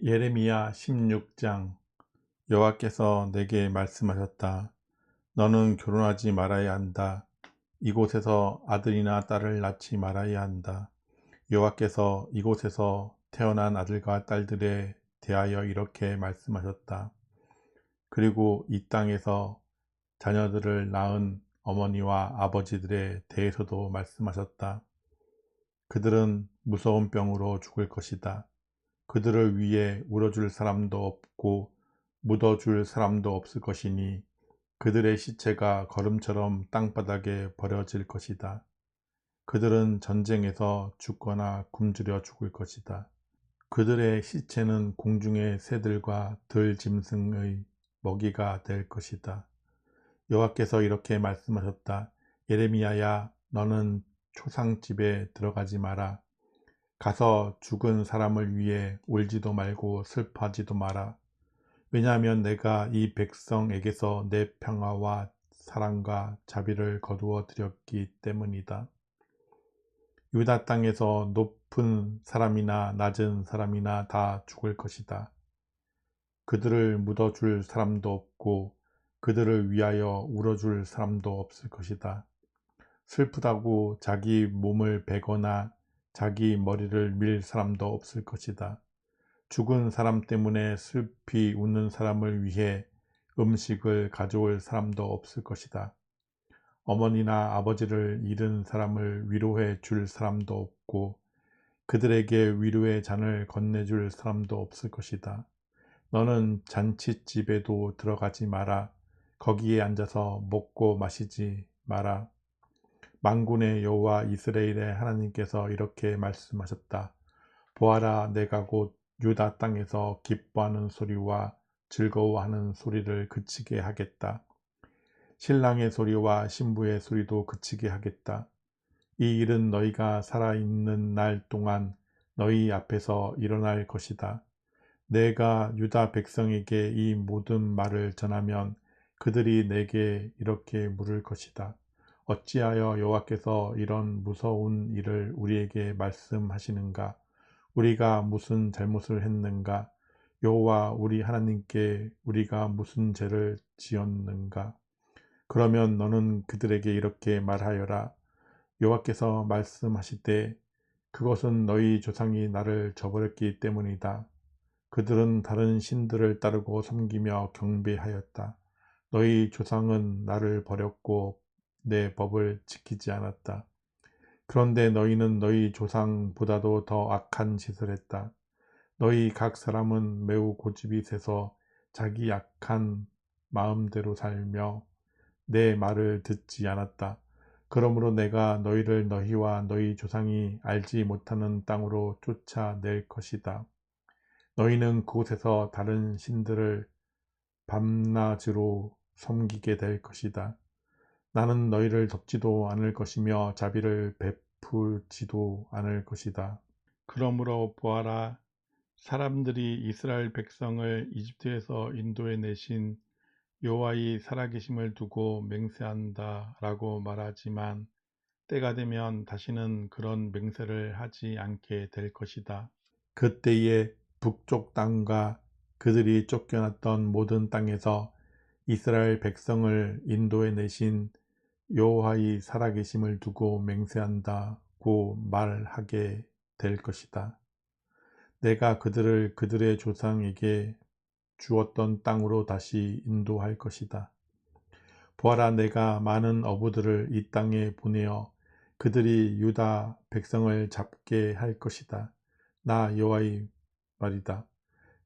예레미야 16장. 여호와께서 내게 말씀하셨다. 너는 결혼하지 말아야 한다. 이곳에서 아들이나 딸을 낳지 말아야 한다. 여호와께서 이곳에서 태어난 아들과 딸들에 대하여 이렇게 말씀하셨다. 그리고 이 땅에서 자녀들을 낳은 어머니와 아버지들에 대해서도 말씀하셨다. 그들은 무서운 병으로 죽을 것이다. 그들을 위해 울어줄 사람도 없고 묻어줄 사람도 없을 것이니 그들의 시체가 거름처럼 땅바닥에 버려질 것이다. 그들은 전쟁에서 죽거나 굶주려 죽을 것이다. 그들의 시체는 공중의 새들과 들짐승의 먹이가 될 것이다. 여호와께서 이렇게 말씀하셨다. 예레미야야, 너는 초상집에 들어가지 마라. 가서 죽은 사람을 위해 울지도 말고 슬퍼하지도 마라. 왜냐하면 내가 이 백성에게서 내 평화와 사랑과 자비를 거두어 드렸기 때문이다. 유다 땅에서 높은 사람이나 낮은 사람이나 다 죽을 것이다. 그들을 묻어줄 사람도 없고 그들을 위하여 울어줄 사람도 없을 것이다. 슬프다고 자기 몸을 베거나 자기 머리를 밀 사람도 없을 것이다. 죽은 사람 때문에 슬피 웃는 사람을 위해 음식을 가져올 사람도 없을 것이다. 어머니나 아버지를 잃은 사람을 위로해 줄 사람도 없고 그들에게 위로의 잔을 건네줄 사람도 없을 것이다. 너는 잔칫집에도 들어가지 마라. 거기에 앉아서 먹고 마시지 마라. 만군의 여호와 이스라엘의 하나님께서 이렇게 말씀하셨다. 보아라, 내가 곧 유다 땅에서 기뻐하는 소리와 즐거워하는 소리를 그치게 하겠다. 신랑의 소리와 신부의 소리도 그치게 하겠다. 이 일은 너희가 살아있는 날 동안 너희 앞에서 일어날 것이다. 내가 유다 백성에게 이 모든 말을 전하면 그들이 내게 이렇게 물을 것이다. 어찌하여 여호와께서 이런 무서운 일을 우리에게 말씀하시는가? 우리가 무슨 잘못을 했는가? 여호와 우리 하나님께 우리가 무슨 죄를 지었는가? 그러면 너는 그들에게 이렇게 말하여라. 여호와께서 말씀하시되 그것은 너희 조상이 나를 저버렸기 때문이다. 그들은 다른 신들을 따르고 섬기며 경배하였다. 너희 조상은 나를 버렸고 내 법을 지키지 않았다. 그런데 너희는 너희 조상보다도 더 악한 짓을 했다. 너희 각 사람은 매우 고집이 세서 자기 약한 마음대로 살며 내 말을 듣지 않았다. 그러므로 내가 너희를 너희와 너희 조상이 알지 못하는 땅으로 쫓아낼 것이다. 너희는 그곳에서 다른 신들을 밤낮으로 섬기게 될 것이다. 나는 너희를 덮지도 않을 것이며 자비를 베풀지도 않을 것이다. 그러므로 보아라, 사람들이 이스라엘 백성을 이집트에서 인도해 내신 여호와의 살아계심을 두고 맹세한다 라고 말하지만 때가 되면 다시는 그런 맹세를 하지 않게 될 것이다. 그때에 북쪽 땅과 그들이 쫓겨났던 모든 땅에서 이스라엘 백성을 인도해 내신 여호와의 살아계심을 두고 맹세한다고 말하게 될 것이다. 내가 그들을 그들의 조상에게 주었던 땅으로 다시 인도할 것이다. 보아라, 내가 많은 어부들을 이 땅에 보내어 그들이 유다 백성을 잡게 할 것이다. 나 여호와의 말이다.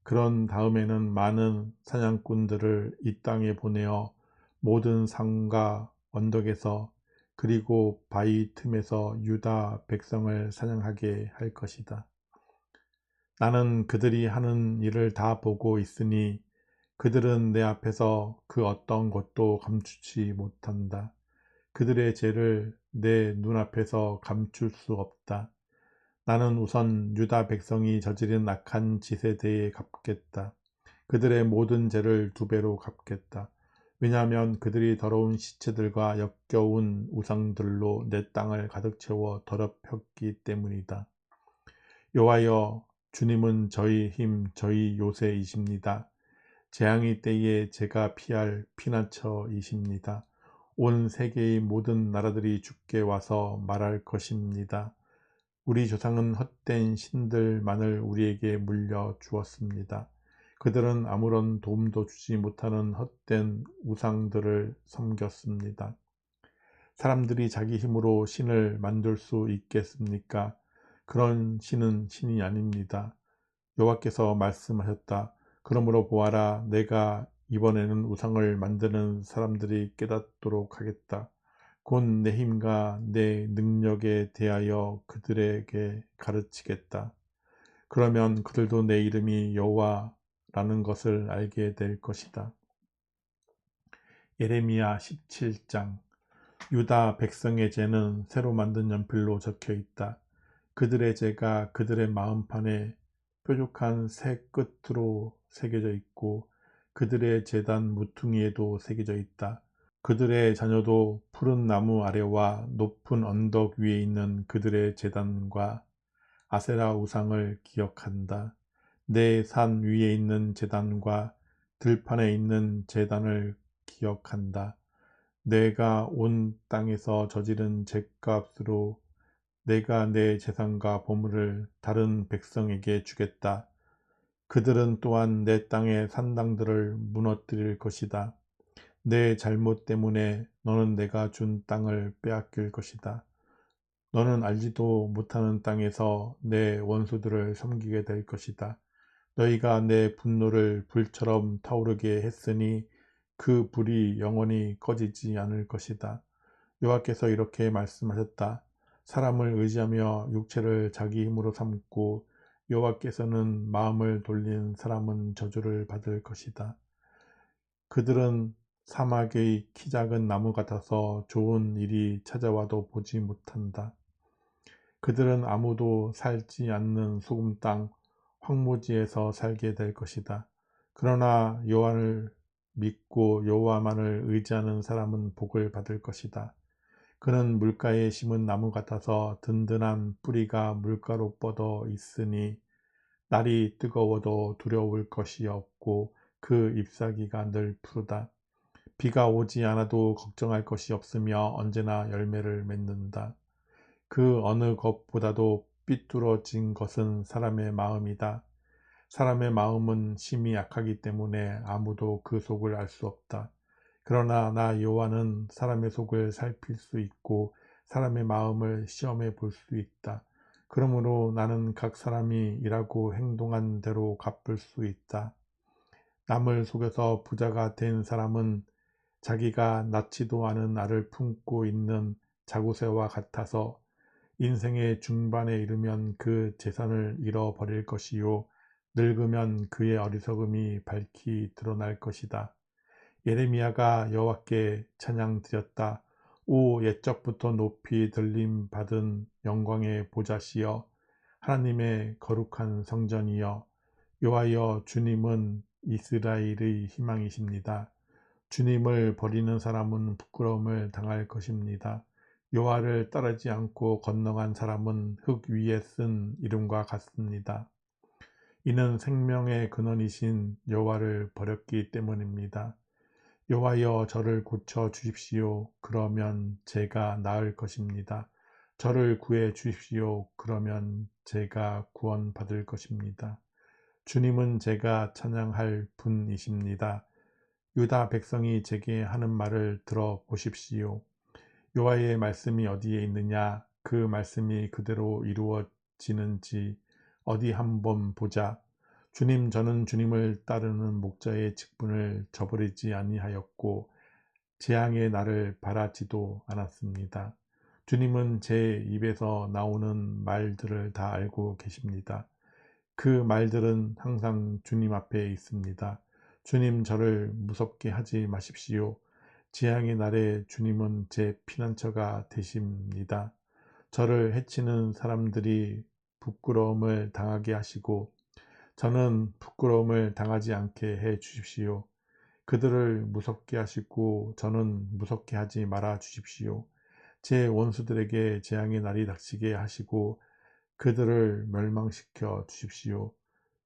그런 다음에는 많은 사냥꾼들을 이 땅에 보내어 모든 산과 언덕에서 그리고 바위 틈에서 유다 백성을 사냥하게 할 것이다. 나는 그들이 하는 일을 다 보고 있으니 그들은 내 앞에서 그 어떤 것도 감추지 못한다. 그들의 죄를 내 눈앞에서 감출 수 없다. 나는 우선 유다 백성이 저지른 악한 짓에 대해 갚겠다. 그들의 모든 죄를 2배로 갚겠다. 왜냐하면 그들이 더러운 시체들과 역겨운 우상들로 내 땅을 가득 채워 더럽혔기 때문이다. 여호와여, 주님은 저희 힘, 저희 요새이십니다. 재앙의 때에 제가 피할 피난처이십니다. 온 세계의 모든 나라들이 주께 와서 말할 것입니다. 우리 조상은 헛된 신들만을 우리에게 물려주었습니다. 그들은 아무런 도움도 주지 못하는 헛된 우상들을 섬겼습니다. 사람들이 자기 힘으로 신을 만들 수 있겠습니까? 그런 신은 신이 아닙니다. 여호와께서 말씀하셨다. 그러므로 보아라, 내가 이번에는 우상을 만드는 사람들이 깨닫도록 하겠다. 곧 내 힘과 내 능력에 대하여 그들에게 가르치겠다. 그러면 그들도 내 이름이 여호와라는 것을 알게 될 것이다. 예레미야 17장. 유다 백성의 죄는 새로 만든 연필로 적혀 있다. 그들의 죄가 그들의 마음판에 뾰족한 새 끝으로 새겨져 있고 그들의 제단 무퉁이에도 새겨져 있다. 그들의 자녀도 푸른 나무 아래와 높은 언덕 위에 있는 그들의 제단과 아세라 우상을 기억한다. 내 산 위에 있는 제단과 들판에 있는 제단을 기억한다. 내가 온 땅에서 저지른 죄값으로 내가 내 재산과 보물을 다른 백성에게 주겠다. 그들은 또한 내 땅의 산당들을 무너뜨릴 것이다. 내 잘못 때문에 너는 내가 준 땅을 빼앗길 것이다. 너는 알지도 못하는 땅에서 내 원수들을 섬기게 될 것이다. 너희가 내 분노를 불처럼 타오르게 했으니 그 불이 영원히 꺼지지 않을 것이다. 여호와께서 이렇게 말씀하셨다. 사람을 의지하며 육체를 자기 힘으로 삼고 여호와께서는 마음을 돌린 사람은 저주를 받을 것이다. 그들은 사막의 키 작은 나무 같아서 좋은 일이 찾아와도 보지 못한다. 그들은 아무도 살지 않는 소금 땅 황무지에서 살게 될 것이다. 그러나 여호와를 믿고 여호와만을 의지하는 사람은 복을 받을 것이다. 그는 물가에 심은 나무 같아서 든든한 뿌리가 물가로 뻗어 있으니 날이 뜨거워도 두려울 것이 없고 그 잎사귀가 늘 푸르다. 비가 오지 않아도 걱정할 것이 없으며 언제나 열매를 맺는다. 그 어느 것보다도 삐뚤어진 것은 사람의 마음이다. 사람의 마음은 심히 약하기 때문에 아무도 그 속을 알 수 없다. 그러나 나 여호와는 사람의 속을 살필 수 있고 사람의 마음을 시험해 볼 수 있다. 그러므로 나는 각 사람이 일하고 행동한 대로 갚을 수 있다. 남을 속여서 부자가 된 사람은 자기가 낳지도 않은 알을 품고 있는 자구새와 같아서 인생의 중반에 이르면 그 재산을 잃어버릴 것이요 늙으면 그의 어리석음이 밝히 드러날 것이다. 예레미야가 여호와께 찬양 드렸다. 오 옛적부터 높이 들림 받은 영광의 보좌시여 하나님의 거룩한 성전이여 여호와여 주님은 이스라엘의 희망이십니다. 주님을 버리는 사람은 부끄러움을 당할 것입니다. 여호와를 따르지 않고 건너간 사람은 흙 위에 쓴 이름과 같습니다. 이는 생명의 근원이신 여호와를 버렸기 때문입니다. 여호와여 저를 고쳐 주십시오. 그러면 제가 나을 것입니다. 저를 구해 주십시오. 그러면 제가 구원받을 것입니다. 주님은 제가 찬양할 분이십니다. 유다 백성이 제게 하는 말을 들어보십시오. 여호와의 말씀이 어디에 있느냐? 그 말씀이 그대로 이루어지는지 어디 한번 보자. 주님, 저는 주님을 따르는 목자의 직분을 저버리지 아니하였고 재앙의 날을 바라지도 않았습니다. 주님은 제 입에서 나오는 말들을 다 알고 계십니다. 그 말들은 항상 주님 앞에 있습니다. 주님, 저를 무섭게 하지 마십시오. 재앙의 날에 주님은 제 피난처가 되십니다. 저를 해치는 사람들이 부끄러움을 당하게 하시고 저는 부끄러움을 당하지 않게 해 주십시오. 그들을 무섭게 하시고 저는 무섭게 하지 말아 주십시오. 제 원수들에게 재앙의 날이 닥치게 하시고 그들을 멸망시켜 주십시오.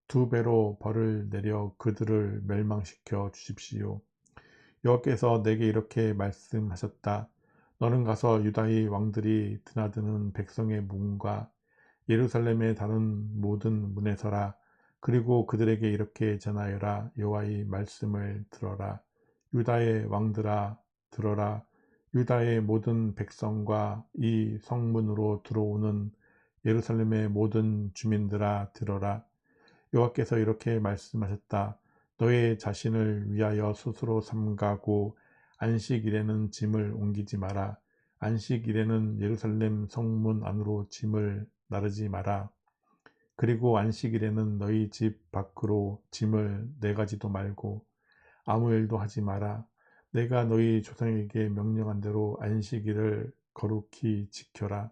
2배로 벌을 내려 그들을 멸망시켜 주십시오. 여호와께서 내게 이렇게 말씀하셨다. 너는 가서 유다의 왕들이 드나드는 백성의 문과 예루살렘에 다른 모든 문에 서라. 그리고 그들에게 이렇게 전하여라. 여호와의 말씀을 들어라. 유다의 왕들아 들어라. 유다의 모든 백성과 이 성문으로 들어오는 예루살렘의 모든 주민들아 들어라. 여호와께서 이렇게 말씀하셨다. 너의 자신을 위하여 스스로 삼가고 안식일에는 짐을 옮기지 마라. 안식일에는 예루살렘 성문 안으로 짐을 나르지 마라. 그리고 안식일에는 너희 집 밖으로 짐을 내가지도 말고 아무 일도 하지 마라. 내가 너희 조상에게 명령한 대로 안식일을 거룩히 지켜라.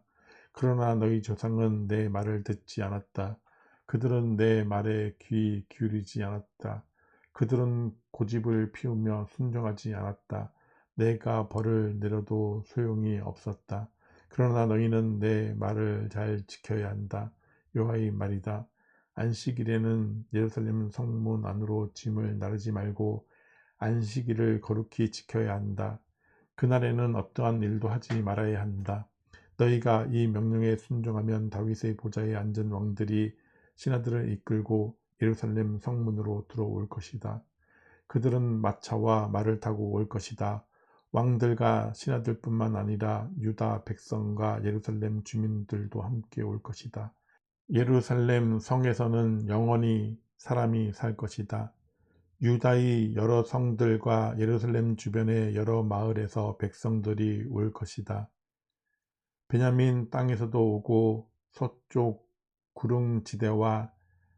그러나 너희 조상은 내 말을 듣지 않았다. 그들은 내 말에 귀 기울이지 않았다. 그들은 고집을 피우며 순종하지 않았다. 내가 벌을 내려도 소용이 없었다. 그러나 너희는 내 말을 잘 지켜야 한다. 여호와의 말이다. 안식일에는 예루살렘 성문 안으로 짐을 나르지 말고 안식일을 거룩히 지켜야 한다. 그날에는 어떠한 일도 하지 말아야 한다. 너희가 이 명령에 순종하면 다윗의 보좌에 앉은 왕들이 신하들을 이끌고 예루살렘 성문으로 들어올 것이다. 그들은 마차와 말을 타고 올 것이다. 왕들과 신하들뿐만 아니라 유다 백성과 예루살렘 주민들도 함께 올 것이다. 예루살렘 성에서는 영원히 사람이 살 것이다. 유다의 여러 성들과 예루살렘 주변의 여러 마을에서 백성들이 올 것이다. 베냐민 땅에서도 오고 서쪽 구릉지대와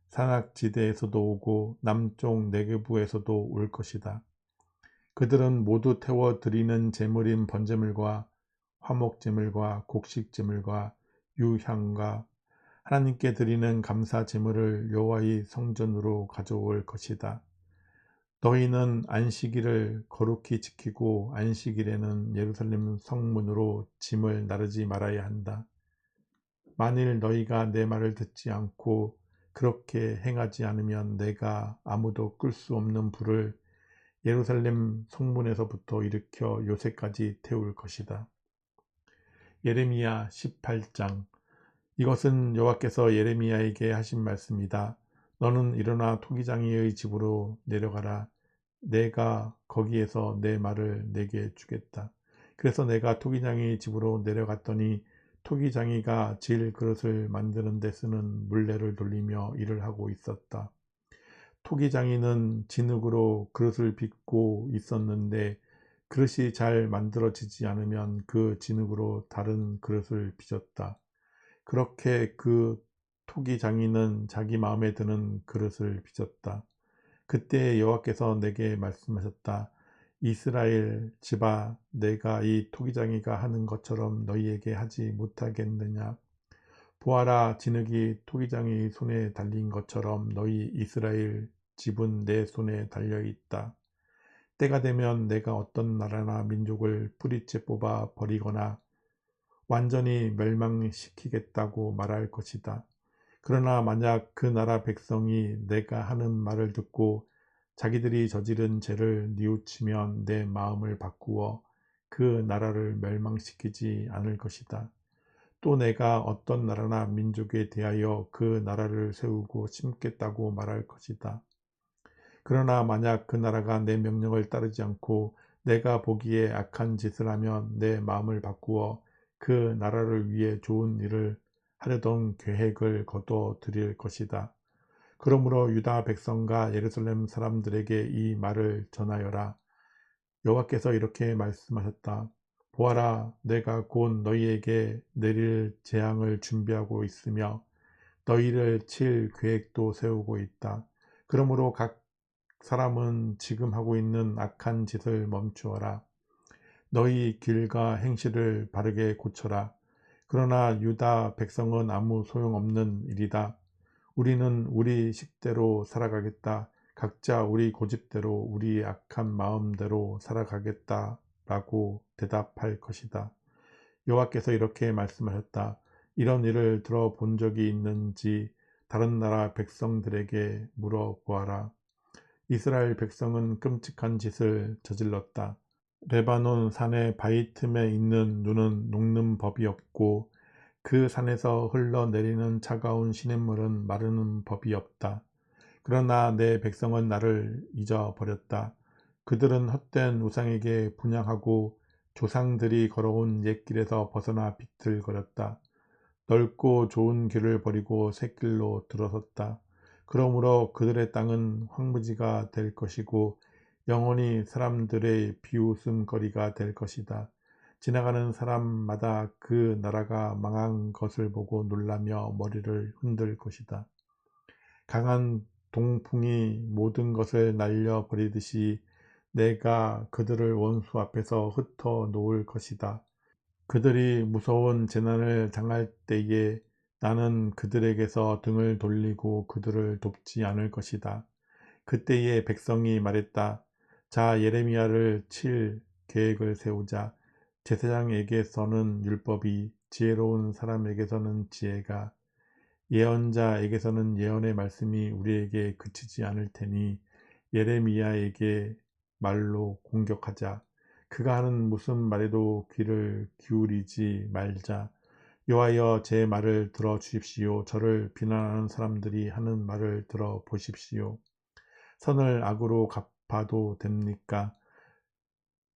산악지대에서도 오고 남쪽 네게부에서도 올 것이다. 그들은 모두 태워 드리는 제물인 번제물과 화목제물과 곡식제물과 유향과 하나님께 드리는 감사 제물을 여호와의 성전으로 가져올 것이다. 너희는 안식일을 거룩히 지키고 안식일에는 예루살렘 성문으로 짐을 나르지 말아야 한다. 만일 너희가 내 말을 듣지 않고 그렇게 행하지 않으면 내가 아무도 끌 수 없는 불을 예루살렘 성문에서부터 일으켜 요새까지 태울 것이다. 예레미야 18장. 이것은 여호와께서 예레미야에게 하신 말씀이다. 너는 일어나 토기장이의 집으로 내려가라. 내가 거기에서 내 말을 내게 주겠다. 그래서 내가 토기장이 집으로 내려갔더니 토기장이가 질 그릇을 만드는 데 쓰는 물레를 돌리며 일을 하고 있었다. 토기장이는 진흙으로 그릇을 빚고 있었는데 그릇이 잘 만들어지지 않으면 그 진흙으로 다른 그릇을 빚었다. 그렇게 그 토기장이는 자기 마음에 드는 그릇을 빚었다. 그때 여호와께서 내게 말씀하셨다. 이스라엘 집아, 내가 이 토기장이가 하는 것처럼 너희에게 하지 못하겠느냐? 보아라, 진흙이 토기장이 손에 달린 것처럼 너희 이스라엘 집은 내 손에 달려있다. 때가 되면 내가 어떤 나라나 민족을 뿌리째 뽑아 버리거나 완전히 멸망시키겠다고 말할 것이다. 그러나 만약 그 나라 백성이 내가 하는 말을 듣고 자기들이 저지른 죄를 뉘우치면 내 마음을 바꾸어 그 나라를 멸망시키지 않을 것이다. 또 내가 어떤 나라나 민족에 대하여 그 나라를 세우고 심겠다고 말할 것이다. 그러나 만약 그 나라가 내 명령을 따르지 않고 내가 보기에 악한 짓을 하면 내 마음을 바꾸어 그 나라를 위해 좋은 일을 하려던 계획을 거둬 드릴 것이다. 그러므로 유다 백성과 예루살렘 사람들에게 이 말을 전하여라. 여호와께서 이렇게 말씀하셨다. 보아라, 내가 곧 너희에게 내릴 재앙을 준비하고 있으며 너희를 칠 계획도 세우고 있다. 그러므로 각 사람은 지금 하고 있는 악한 짓을 멈추어라. 너희 길과 행실을 바르게 고쳐라. 그러나 유다 백성은 아무 소용없는 일이다. 우리는 우리 식대로 살아가겠다. 각자 우리 고집대로 우리 악한 마음대로 살아가겠다 라고 대답할 것이다. 여호와께서 이렇게 말씀하셨다. 이런 일을 들어본 적이 있는지 다른 나라 백성들에게 물어보아라. 이스라엘 백성은 끔찍한 짓을 저질렀다. 레바논 산의 바위 틈에 있는 눈은 녹는 법이 없고 그 산에서 흘러내리는 차가운 시냇물은 마르는 법이 없다. 그러나 내 백성은 나를 잊어버렸다. 그들은 헛된 우상에게 분향하고 조상들이 걸어온 옛길에서 벗어나 비틀거렸다. 넓고 좋은 길을 버리고 새 길로 들어섰다. 그러므로 그들의 땅은 황무지가 될 것이고 영원히 사람들의 비웃음거리가 될 것이다. 지나가는 사람마다 그 나라가 망한 것을 보고 놀라며 머리를 흔들 것이다. 강한 동풍이 모든 것을 날려버리듯이 내가 그들을 원수 앞에서 흩어 놓을 것이다. 그들이 무서운 재난을 당할 때에 나는 그들에게서 등을 돌리고 그들을 돕지 않을 것이다. 그때에 백성이 말했다. 자, 예레미야를 칠 계획을 세우자. 제사장에게서는 율법이, 지혜로운 사람에게서는 지혜가, 예언자에게서는 예언의 말씀이 우리에게 그치지 않을 테니 예레미야에게 말로 공격하자. 그가 하는 무슨 말에도 귀를 기울이지 말자. 여호와여, 제 말을 들어 주십시오. 저를 비난하는 사람들이 하는 말을 들어 보십시오. 선을 악으로 갚아도 됩니까?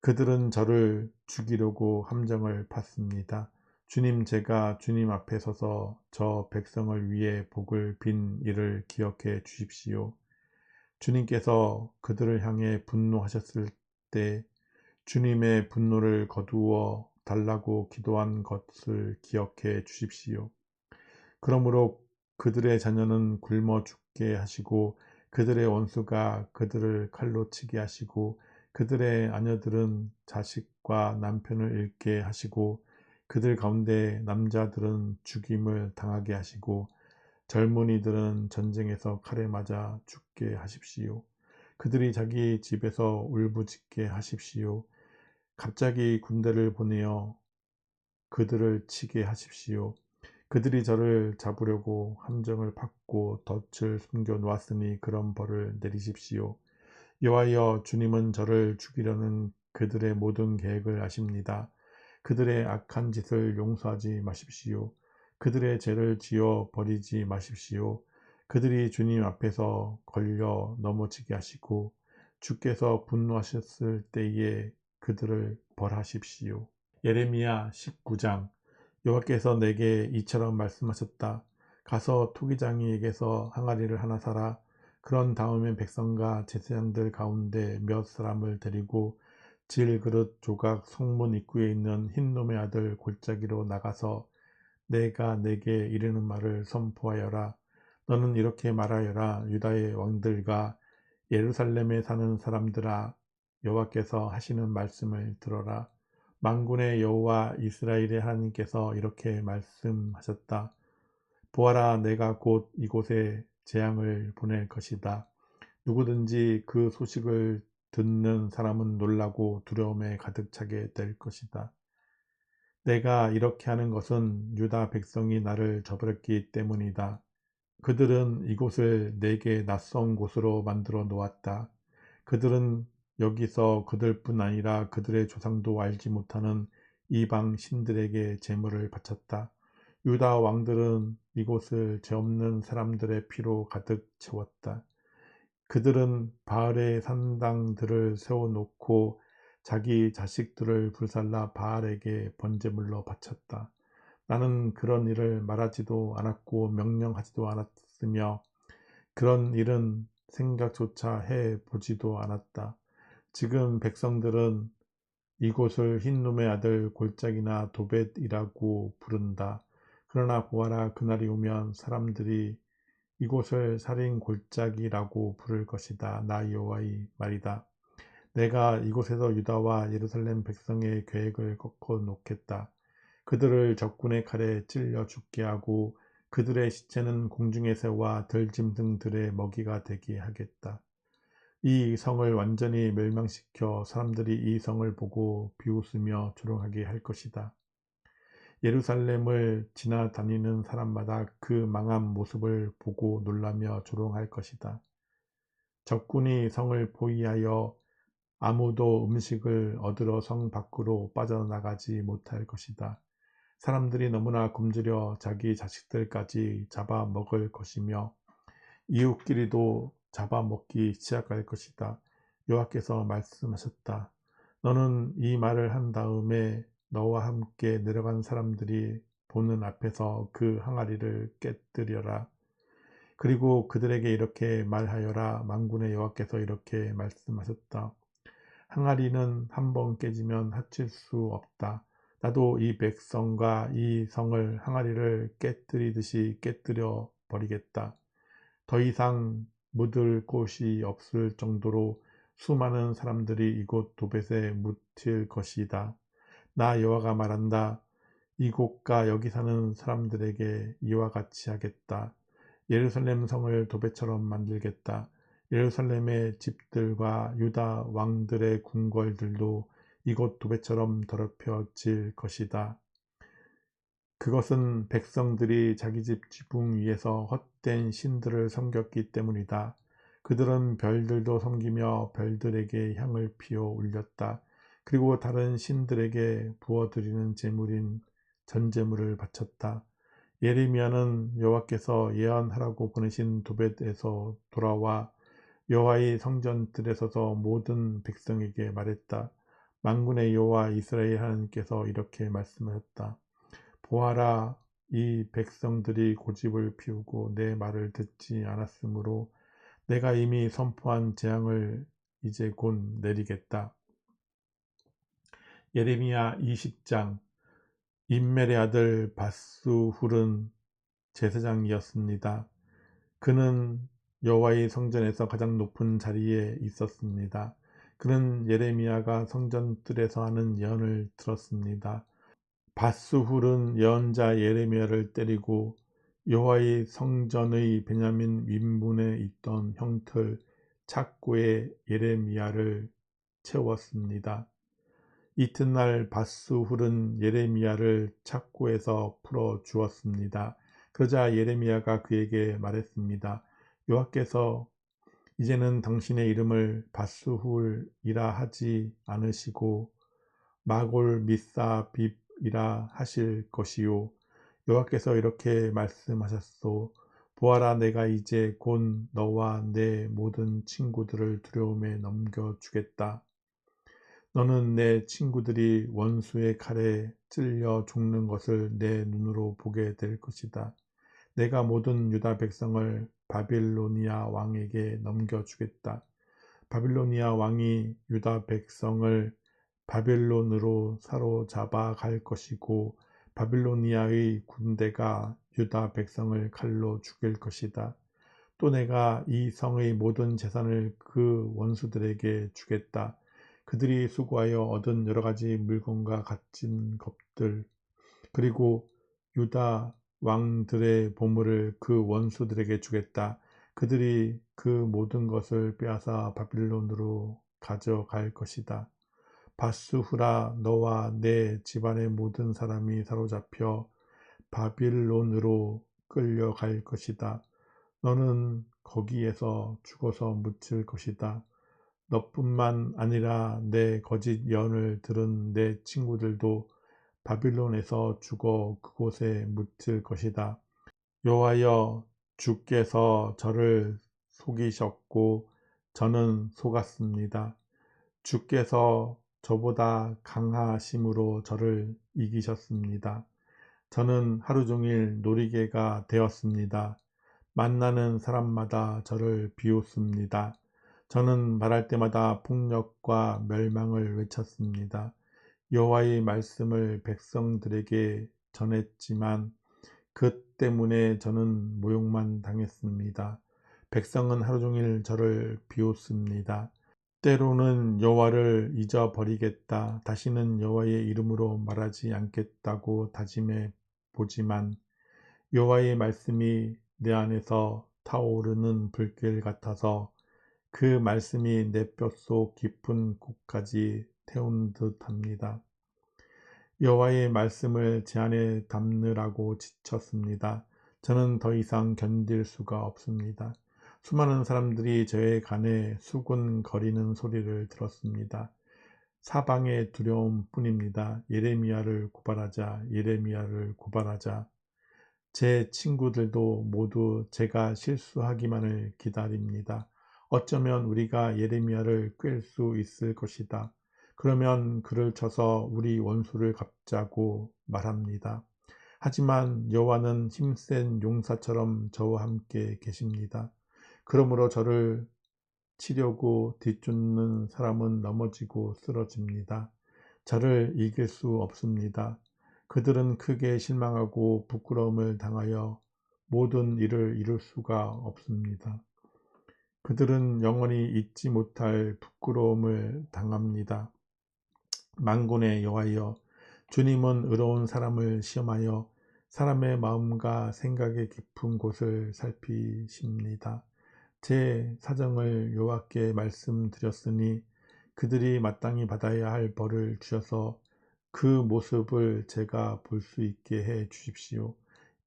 그들은 저를 죽이려고 함정을 팠습니다. 주님, 제가 주님 앞에 서서 저 백성을 위해 복을 빈 일을 기억해 주십시오. 주님께서 그들을 향해 분노하셨을 때 주님의 분노를 거두어 달라고 기도한 것을 기억해 주십시오. 그러므로 그들의 자녀는 굶어 죽게 하시고 그들의 원수가 그들을 칼로 치게 하시고 그들의 아녀들은 자식과 남편을 잃게 하시고 그들 가운데 남자들은 죽임을 당하게 하시고 젊은이들은 전쟁에서 칼에 맞아 죽게 하십시오. 그들이 자기 집에서 울부짖게 하십시오. 갑자기 군대를 보내어 그들을 치게 하십시오. 그들이 저를 잡으려고 함정을 팠고 덫을 숨겨 놓았으니 그런 벌을 내리십시오. 여호와여, 주님은 저를 죽이려는 그들의 모든 계획을 아십니다. 그들의 악한 짓을 용서하지 마십시오. 그들의 죄를 지어 버리지 마십시오. 그들이 주님 앞에서 걸려 넘어지게 하시고 주께서 분노하셨을 때에 그들을 벌하십시오. 예레미야 19장. 여호와께서 내게 이처럼 말씀하셨다. 가서 토기장이에게서 항아리를 하나 사라. 그런 다음에 백성과 제사장들 가운데 몇 사람을 데리고 질그릇 조각 성문 입구에 있는 흰놈의 아들 골짜기로 나가서 내가 내게 이르는 말을 선포하여라. 너는 이렇게 말하여라. 유다의 왕들과 예루살렘에 사는 사람들아, 여호와께서 하시는 말씀을 들어라. 만군의 여호와 이스라엘의 하나님께서 이렇게 말씀하셨다. 보아라, 내가 곧 이곳에 재앙을 보낼 것이다. 누구든지 그 소식을 듣는 사람은 놀라고 두려움에 가득 차게 될 것이다. 내가 이렇게 하는 것은 유다 백성이 나를 저버렸기 때문이다. 그들은 이곳을 내게 낯선 곳으로 만들어 놓았다. 그들은 여기서 그들뿐 아니라 그들의 조상도 알지 못하는 이방 신들에게 제물을 바쳤다. 유다 왕들은 이곳을 죄 없는 사람들의 피로 가득 채웠다. 그들은 바알의 산당들을 세워놓고 자기 자식들을 불살라 바알에게 번제물로 바쳤다. 나는 그런 일을 말하지도 않았고 명령하지도 않았으며 그런 일은 생각조차 해보지도 않았다. 지금 백성들은 이곳을 흰놈의 아들 골짜기나 도벳이라고 부른다. 그러나 보아라, 그날이 오면 사람들이 이곳을 살인 골짜기라고 부를 것이다. 나 여호와의 말이다. 내가 이곳에서 유다와 예루살렘 백성의 계획을 꺾어 놓겠다. 그들을 적군의 칼에 찔려 죽게 하고 그들의 시체는 공중의 새와 들짐승들의 먹이가 되게 하겠다. 이 성을 완전히 멸망시켜 사람들이 이 성을 보고 비웃으며 조롱하게 할 것이다. 예루살렘을 지나다니는 사람마다 그 망한 모습을 보고 놀라며 조롱할 것이다. 적군이 성을 포위하여 아무도 음식을 얻으러 성 밖으로 빠져나가지 못할 것이다. 사람들이 너무나 굶주려 자기 자식들까지 잡아먹을 것이며 이웃끼리도 잡아먹기 시작할 것이다. 여호와께서 말씀하셨다. 너는 이 말을 한 다음에 너와 함께 내려간 사람들이 보는 앞에서 그 항아리를 깨뜨려라. 그리고 그들에게 이렇게 말하여라. 만군의 여호와께서 이렇게 말씀하셨다. 항아리는 한 번 깨지면 합칠 수 없다. 나도 이 백성과 이 성을 항아리를 깨뜨리듯이 깨뜨려 버리겠다. 더 이상 묻을 곳이 없을 정도로 수많은 사람들이 이곳 도벳에 묻힐 것이다. 나 여호와가 말한다. 이곳과 여기 사는 사람들에게 이와 같이 하겠다. 예루살렘 성을 도배처럼 만들겠다. 예루살렘의 집들과 유다 왕들의 궁궐들도 이곳 도배처럼 더럽혀질 것이다. 그것은 백성들이 자기 집 지붕 위에서 헛된 신들을 섬겼기 때문이다. 그들은 별들도 섬기며 별들에게 향을 피워 올렸다. 그리고 다른 신들에게 부어드리는 제물인 전제물을 바쳤다. 예레미야는 여호와께서 예언하라고 보내신 도벳에서 돌아와 여호와의 성전들에 서서 모든 백성에게 말했다. 만군의 여호와 이스라엘 하나님께서 이렇게 말씀하셨다. 보아라, 이 백성들이 고집을 피우고 내 말을 듣지 않았으므로 내가 이미 선포한 재앙을 이제 곧 내리겠다. 예레미야 20장. 임멜의 아들 바스훌은 제사장이었습니다. 그는 여호와의 성전에서 가장 높은 자리에 있었습니다. 그는 예레미야가 성전 뜰에서 하는 예언을 들었습니다. 바스훌은 예언자 예레미야를 때리고 여호와의 성전의 베냐민 윗문에 있던 형틀 착고에 예레미야를 채웠습니다. 이튿날 바스훌은 예레미야를 착고에서 풀어 주었습니다. 그러자 예레미야가 그에게 말했습니다. 여호와께서 이제는 당신의 이름을 바스훌이라 하지 않으시고 마골 미사빕이라 하실 것이요. 여호와께서 이렇게 말씀하셨소. 보아라, 내가 이제 곧 너와 내 모든 친구들을 두려움에 넘겨주겠다. 너는 내 친구들이 원수의 칼에 찔려 죽는 것을 내 눈으로 보게 될 것이다. 내가 모든 유다 백성을 바빌로니아 왕에게 넘겨주겠다. 바빌로니아 왕이 유다 백성을 바벨론으로 사로잡아 갈 것이고 바빌로니아의 군대가 유다 백성을 칼로 죽일 것이다. 또 내가 이 성의 모든 재산을 그 원수들에게 주겠다. 그들이 수고하여 얻은 여러가지 물건과 값진 것들 그리고 유다 왕들의 보물을 그 원수들에게 주겠다. 그들이 그 모든 것을 빼앗아 바빌론으로 가져갈 것이다. 바스후라, 너와 내 집안의 모든 사람이 사로잡혀 바빌론으로 끌려갈 것이다. 너는 거기에서 죽어서 묻힐 것이다. 너뿐만 아니라 내 거짓 예언을 들은 내 친구들도 바빌론에서 죽어 그곳에 묻힐 것이다. 여호와여, 주께서 저를 속이셨고 저는 속았습니다. 주께서 저보다 강하심으로 저를 이기셨습니다. 저는 하루 종일 놀이개가 되었습니다. 만나는 사람마다 저를 비웃습니다. 저는 말할 때마다 폭력과 멸망을 외쳤습니다. 여호와의 말씀을 백성들에게 전했지만 그 때문에 저는 모욕만 당했습니다. 백성은 하루 종일 저를 비웃습니다. 때로는 여호와를 잊어버리겠다. 다시는 여호와의 이름으로 말하지 않겠다고 다짐해 보지만 여호와의 말씀이 내 안에서 타오르는 불길 같아서 그 말씀이 내 뼛속 깊은 곳까지 태운 듯 합니다. 여호와의 말씀을 제 안에 담느라고 지쳤습니다. 저는 더 이상 견딜 수가 없습니다. 수많은 사람들이 저의 간에 수군거리는 소리를 들었습니다. 사방의 두려움 뿐입니다. 예레미야를 고발하자, 예레미야를 고발하자. 제 친구들도 모두 제가 실수하기만을 기다립니다. 어쩌면 우리가 예레미야를 꿰 수 있을 것이다. 그러면 그를 쳐서 우리 원수를 갚자고 말합니다. 하지만 여호와는 힘센 용사처럼 저와 함께 계십니다. 그러므로 저를 치려고 뒤쫓는 사람은 넘어지고 쓰러집니다. 저를 이길 수 없습니다. 그들은 크게 실망하고 부끄러움을 당하여 모든 일을 이룰 수가 없습니다. 그들은 영원히 잊지 못할 부끄러움을 당합니다. 만군의 여호와여, 주님은 의로운 사람을 시험하여 사람의 마음과 생각의 깊은 곳을 살피십니다. 제 사정을 여호와께 말씀드렸으니 그들이 마땅히 받아야 할 벌을 주셔서 그 모습을 제가 볼 수 있게 해 주십시오.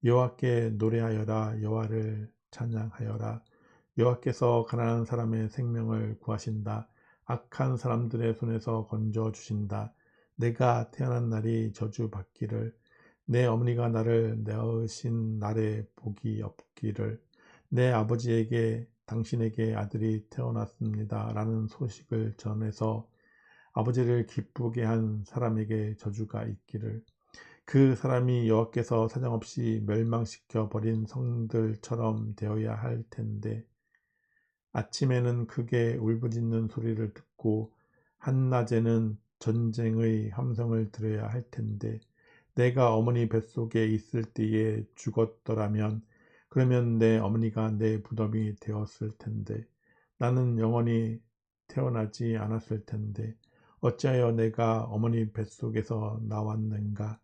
여호와께 노래하여라. 여호와를 찬양하여라. 여호와께서 가난한 사람의 생명을 구하신다. 악한 사람들의 손에서 건져 주신다. 내가 태어난 날이 저주받기를, 내 어머니가 나를 낳으신 날에 복이 없기를, 내 아버지에게 당신에게 아들이 태어났습니다 라는 소식을 전해서 아버지를 기쁘게 한 사람에게 저주가 있기를, 그 사람이 여호와께서 사정없이 멸망시켜 버린 성들처럼 되어야 할 텐데, 아침에는 크게 울부짖는 소리를 듣고 한낮에는 전쟁의 함성을 들어야 할 텐데, 내가 어머니 뱃속에 있을 때에 죽었더라면 그러면 내 어머니가 내 무덤이 되었을 텐데, 나는 영원히 태어나지 않았을 텐데 어찌하여 내가 어머니 뱃속에서 나왔는가.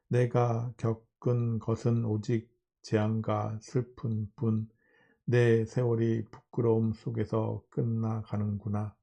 내가 겪은 것은 오직 재앙과 슬픈 뿐, 내 세월이 부끄러움 속에서 끝나가는구나.